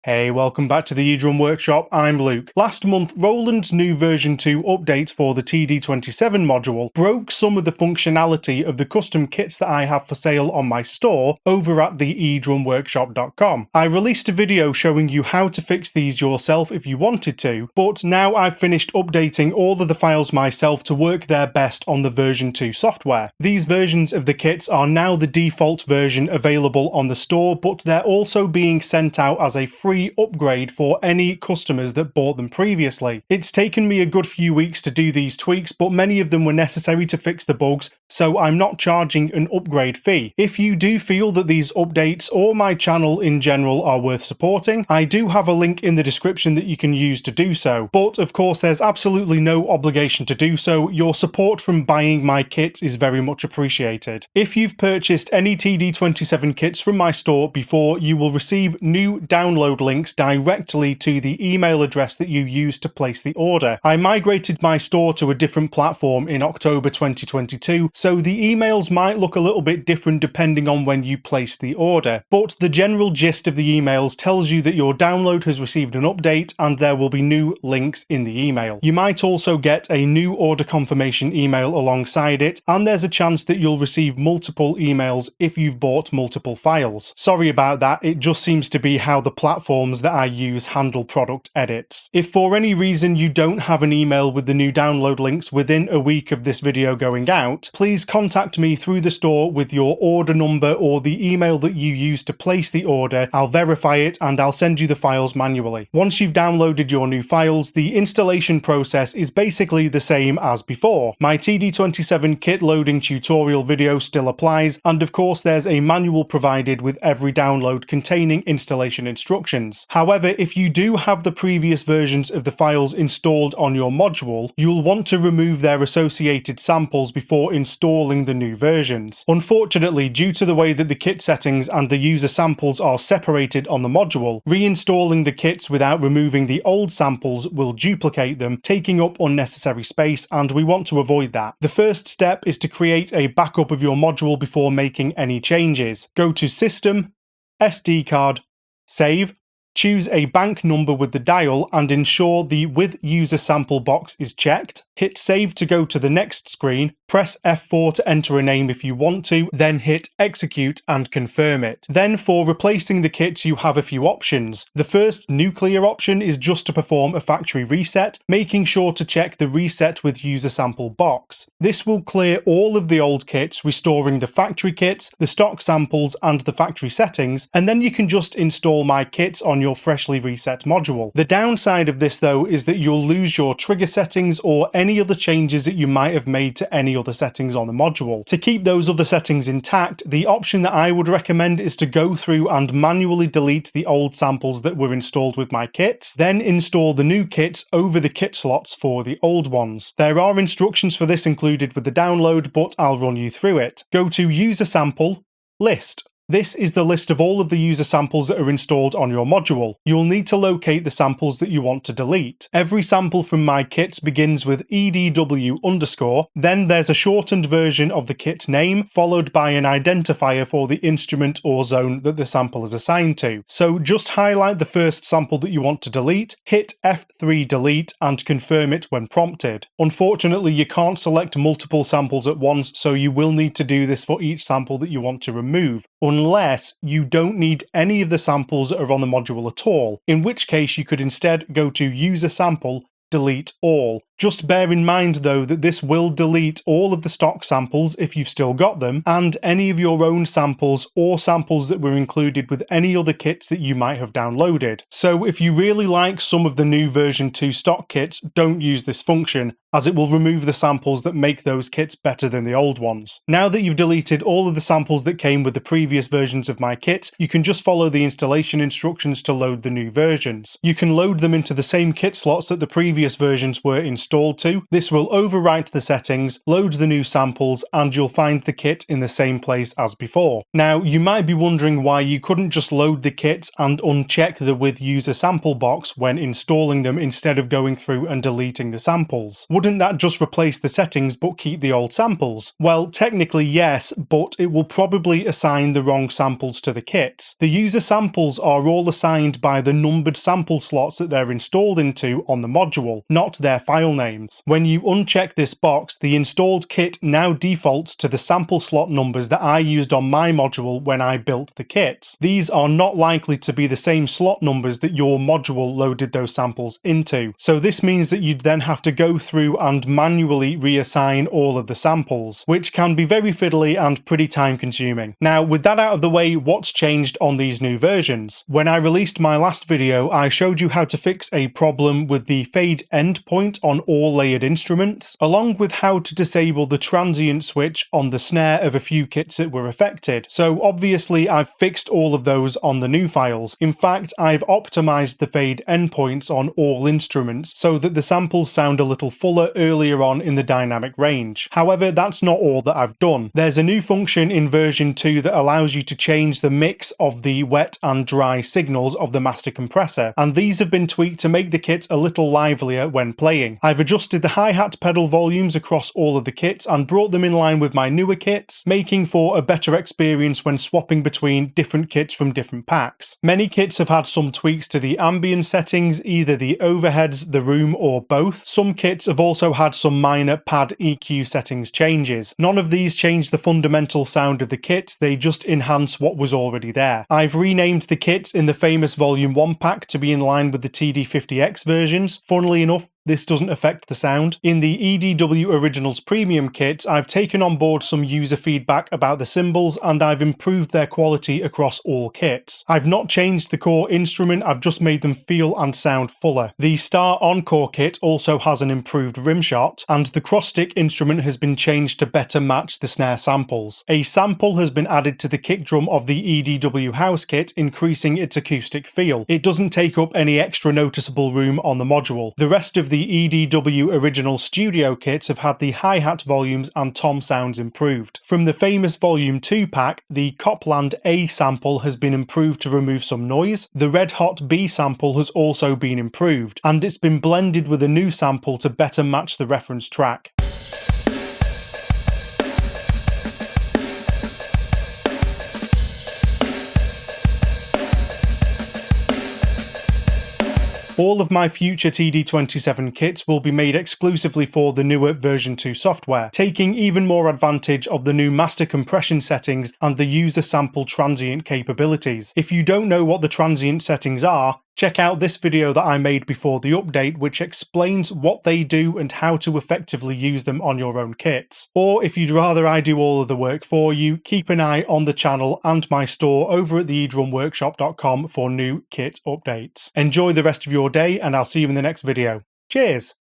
Hey, welcome back to the eDrum Workshop, I'm Luke. Last month, Roland's new version 2 update for the TD-27 module broke some of the functionality of the custom kits that I have for sale on my store over at the eDrumWorkshop.com. I released a video showing you how to fix these yourself if you wanted to, but now I've finished updating all of the files myself to work their best on the version 2 software. These versions of the kits are now the default version available on the store, but they're also being sent out as a free upgrade for any customers that bought them previously. It's taken me a good few weeks to do these tweaks, but many of them were necessary to fix the bugs, so I'm not charging an upgrade fee. If you do feel that these updates or my channel in general are worth supporting, I do have a link in the description that you can use to do so. But of course, there's absolutely no obligation to do so. Your support from buying my kits is very much appreciated. If you've purchased any TD-27 kits from my store before, you will receive new download links directly to the email address that you used to place the order. I migrated my store to a different platform in October 2022, so the emails might look a little bit different depending on when you placed the order, but the general gist of the emails tells you that your download has received an update and there will be new links in the email. You might also get a new order confirmation email alongside it, and there's a chance that you'll receive multiple emails if you've bought multiple files. Sorry about that, it just seems to be how the platforms that I use handle product edits. If for any reason you don't have an email with the new download links within a week of this video going out, please contact me through the store with your order number or the email that you used to place the order. I'll verify it and I'll send you the files manually. Once you've downloaded your new files, the installation process is basically the same as before. My TD-27 kit loading tutorial video still applies, and of course there's a manual provided with every download containing installation instructions. However, if you do have the previous versions of the files installed on your module, you'll want to remove their associated samples before installing the new versions. Unfortunately, due to the way that the kit settings and the user samples are separated on the module, reinstalling the kits without removing the old samples will duplicate them, taking up unnecessary space, and we want to avoid that. The first step is to create a backup of your module before making any changes. Go to System, SD card, Save, choose a bank number with the dial and ensure the With User Sample box is checked. Hit Save to go to the next screen, press F4 to enter a name if you want to, then hit Execute and confirm it. Then for replacing the kits you have a few options. The first nuclear option is just to perform a factory reset, making sure to check the Reset with User Sample box. This will clear all of the old kits, restoring the factory kits, the stock samples and the factory settings, and then you can just install my kits on your freshly reset module. The downside of this though is that you'll lose your trigger settings or any other changes that you might have made to any other settings on the module. To keep those other settings intact, the option that I would recommend is to go through and manually delete the old samples that were installed with my kits, then install the new kits over the kit slots for the old ones. There are instructions for this included with the download, but I'll run you through it. Go to User Sample, List. This is the list of all of the user samples that are installed on your module. You'll need to locate the samples that you want to delete. Every sample from my kits begins with EDW_, then there's a shortened version of the kit name, followed by an identifier for the instrument or zone that the sample is assigned to. So just highlight the first sample that you want to delete, hit F3 delete, and confirm it when prompted. Unfortunately, you can't select multiple samples at once, so you will need to do this for each sample that you want to remove, unless you don't need any of the samples that are on the module at all, in which case you could instead go to User Sample, Delete All. Just bear in mind though that this will delete all of the stock samples if you've still got them, and any of your own samples or samples that were included with any other kits that you might have downloaded. So if you really like some of the new version 2 stock kits, don't use this function, as it will remove the samples that make those kits better than the old ones. Now that you've deleted all of the samples that came with the previous versions of my kit, you can just follow the installation instructions to load the new versions. You can load them into the same kit slots that the previous previous versions were installed to. This will overwrite the settings, load the new samples, and you'll find the kit in the same place as before. Now, you might be wondering why you couldn't just load the kits and uncheck the with user sample box when installing them instead of going through and deleting the samples. Wouldn't that just replace the settings but keep the old samples? Well, technically yes, but it will probably assign the wrong samples to the kits. The user samples are all assigned by the numbered sample slots that they're installed into on the module, not their file names. When you uncheck this box, the installed kit now defaults to the sample slot numbers that I used on my module when I built the kits. These are not likely to be the same slot numbers that your module loaded those samples into. So this means that you'd then have to go through and manually reassign all of the samples, which can be very fiddly and pretty time consuming. Now, with that out of the way, what's changed on these new versions? When I released my last video, I showed you how to fix a problem with the fade endpoint on all layered instruments, along with how to disable the transient switch on the snare of a few kits that were affected. So obviously I've fixed all of those on the new files. In fact, I've optimized the fade endpoints on all instruments so that the samples sound a little fuller earlier on in the dynamic range. However, that's not all that I've done. There's a new function in version 2 that allows you to change the mix of the wet and dry signals of the master compressor, and these have been tweaked to make the kit a little livelier when playing. I've adjusted the hi-hat pedal volumes across all of the kits and brought them in line with my newer kits, making for a better experience when swapping between different kits from different packs. Many kits have had some tweaks to the ambient settings, either the overheads, the room, or both. Some kits have also had some minor pad EQ settings changes. None of these change the fundamental sound of the kits, they just enhance what was already there. I've renamed the kits in the famous Volume 1 pack to be in line with the TD-50X versions. Funnily enough, this doesn't affect the sound. In the EDW Originals Premium kits, I've taken on board some user feedback about the cymbals and I've improved their quality across all kits. I've not changed the core instrument, I've just made them feel and sound fuller. The Star Encore kit also has an improved rim shot, and the cross stick instrument has been changed to better match the snare samples. A sample has been added to the kick drum of the EDW House kit, increasing its acoustic feel. It doesn't take up any extra noticeable room on the module. The rest of the EDW Original Studio kits have had the hi-hat volumes and tom sounds improved. From the famous Volume 2 pack, the Copland A sample has been improved to remove some noise, the Red Hot B sample has also been improved, and it's been blended with a new sample to better match the reference track. All of my future TD-27 kits will be made exclusively for the newer version 2 software, taking even more advantage of the new master compression settings and the user sample transient capabilities. If you don't know what the transient settings are, check out this video that I made before the update, which explains what they do and how to effectively use them on your own kits. Or if you'd rather I do all of the work for you, keep an eye on the channel and my store over at the eDrumworkshop.com for new kit updates. Enjoy the rest of your day, and I'll see you in the next video. Cheers!